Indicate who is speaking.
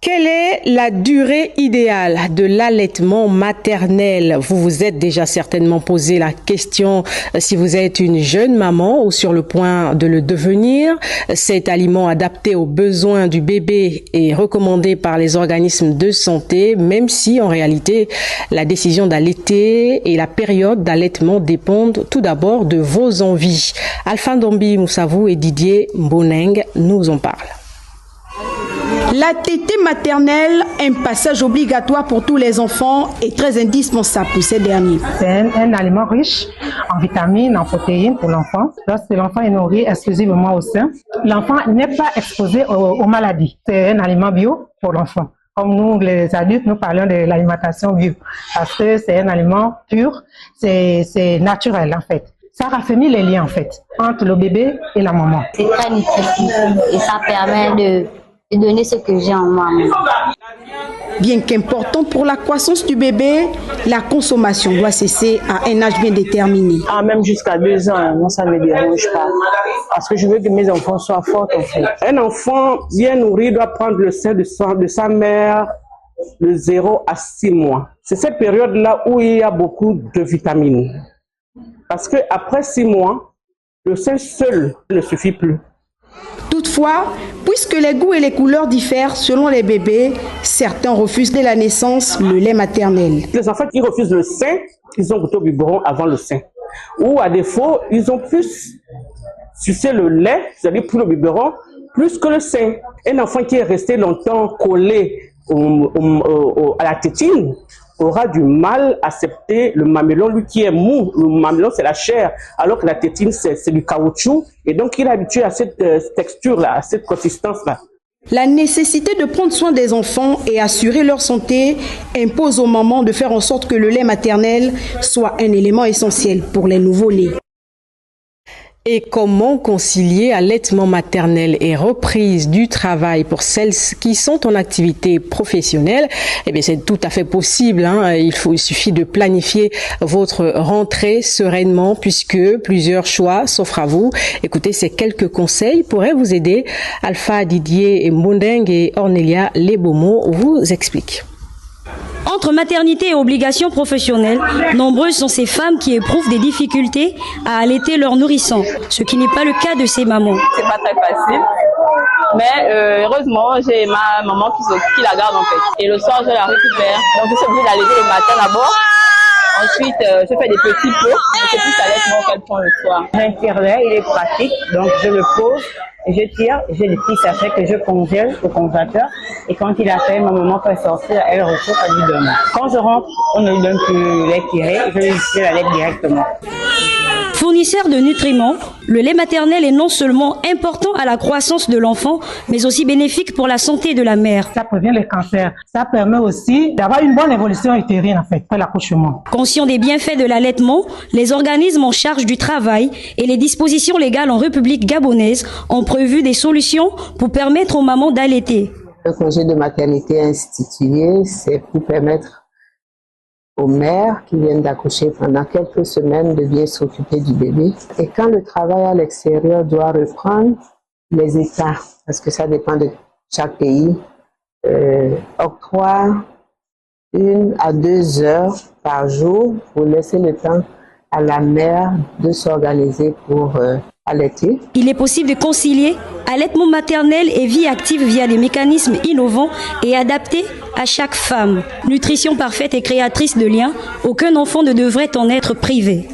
Speaker 1: Quelle est la durée idéale de l'allaitement maternel? Vous vous êtes déjà certainement posé la question si vous êtes une jeune maman ou sur le point de le devenir. Cet aliment adapté aux besoins du bébé est recommandé par les organismes de santé, même si en réalité la décision d'allaiter et la période d'allaitement dépendent tout d'abord de vos envies. Alpha Ndombi Moussavou et Didier Mboneng nous en parlent.
Speaker 2: La tétée maternelle, un passage obligatoire pour tous les enfants et très indispensable pour ces derniers.
Speaker 3: C'est un aliment riche en vitamines, en protéines pour l'enfant. Lorsque l'enfant est nourri exclusivement au sein, l'enfant n'est pas exposé aux maladies. C'est un aliment bio pour l'enfant. Comme nous, les adultes, nous parlons de l'alimentation bio parce que c'est un aliment pur, c'est naturel en fait. Ça raffinit les liens en fait entre le bébé et la maman.
Speaker 4: C'est très nutritif et ça permet de donner ce que j'ai en moi.
Speaker 2: Bien qu'important pour la croissance du bébé, la consommation doit cesser à un âge bien déterminé.
Speaker 5: Même jusqu'à 2 ans, moi ça ne me dérange pas. Parce que je veux que mes enfants soient forts en fait. Un enfant bien nourri doit prendre le sein de sa mère de 0 à 6 mois. C'est cette période-là où il y a beaucoup de vitamines. Parce qu'après 6 mois, le sein seul ne suffit plus.
Speaker 2: Toutefois, puisque les goûts et les couleurs diffèrent selon les bébés, certains refusent dès la naissance le lait maternel.
Speaker 5: Les enfants qui refusent le sein, ils ont goûté au biberon avant le sein. Ou à défaut, ils ont plus sucé le lait, c'est-à-dire pour le biberon, plus que le sein. Un enfant qui est resté longtemps collé à la tétine aura du mal à accepter le mamelon, lui qui est mou. Le mamelon, c'est la chair, alors que la tétine, c'est du caoutchouc. Et donc, il est habitué à cette texture-là, à cette consistance-là.
Speaker 2: La nécessité de prendre soin des enfants et assurer leur santé impose aux mamans de faire en sorte que le lait maternel soit un élément essentiel pour les nouveau-nés.
Speaker 1: Et comment concilier allaitement maternel et reprise du travail pour celles qui sont en activité professionnelle? Eh bien, c'est tout à fait possible. Il suffit de planifier votre rentrée sereinement puisque plusieurs choix s'offrent à vous. Écoutez, ces quelques conseils pourraient vous aider. Alpha, Didier Mboneng et Ornelia Lebomo vous expliquent.
Speaker 6: Entre maternité et obligations professionnelles, nombreuses sont ces femmes qui éprouvent des difficultés à allaiter leur nourrisson, ce qui n'est pas le cas de ces mamans.
Speaker 7: C'est pas très facile, mais heureusement, j'ai ma maman qui la garde en fait. Et le soir, je la récupère. Donc, je suis obligée d'allaiter le matin d'abord. Ensuite, je fais des petits pots, mais c'est plus allaitement qu'elle prend le soir.
Speaker 3: L'intérieur, il est pratique, donc je le pose. Je tire, j'ai des petits sachets que je congèle au congélateur et quand il a fait, ma maman fait sortir, elle retourne à lui donner. Quand je rentre, on ne lui donne plus le lait tiré, je lui tire la lait directement.
Speaker 6: Fournisseur de nutriments, le lait maternel est non seulement important à la croissance de l'enfant, mais aussi bénéfique pour la santé de la mère.
Speaker 3: Ça prévient les cancers. Ça permet aussi d'avoir une bonne évolution utérine en fait, après l'accouchement.
Speaker 6: Conscient des bienfaits de l'allaitement, les organismes en charge du travail et les dispositions légales en République gabonaise ont prévu des solutions pour permettre aux mamans d'allaiter.
Speaker 8: Le congé de maternité institué, c'est pour permettre aux mères qui viennent d'accoucher pendant quelques semaines de bien s'occuper du bébé. Et quand le travail à l'extérieur doit reprendre, les États, parce que ça dépend de chaque pays, octroient 1 à 2 heures par jour pour laisser le temps à la mère de s'organiser pour allaiter.
Speaker 6: Il est possible de concilier allaitement maternel et vie active via des mécanismes innovants et adaptés à chaque femme. Nutrition parfaite et créatrice de liens, aucun enfant ne devrait en être privé.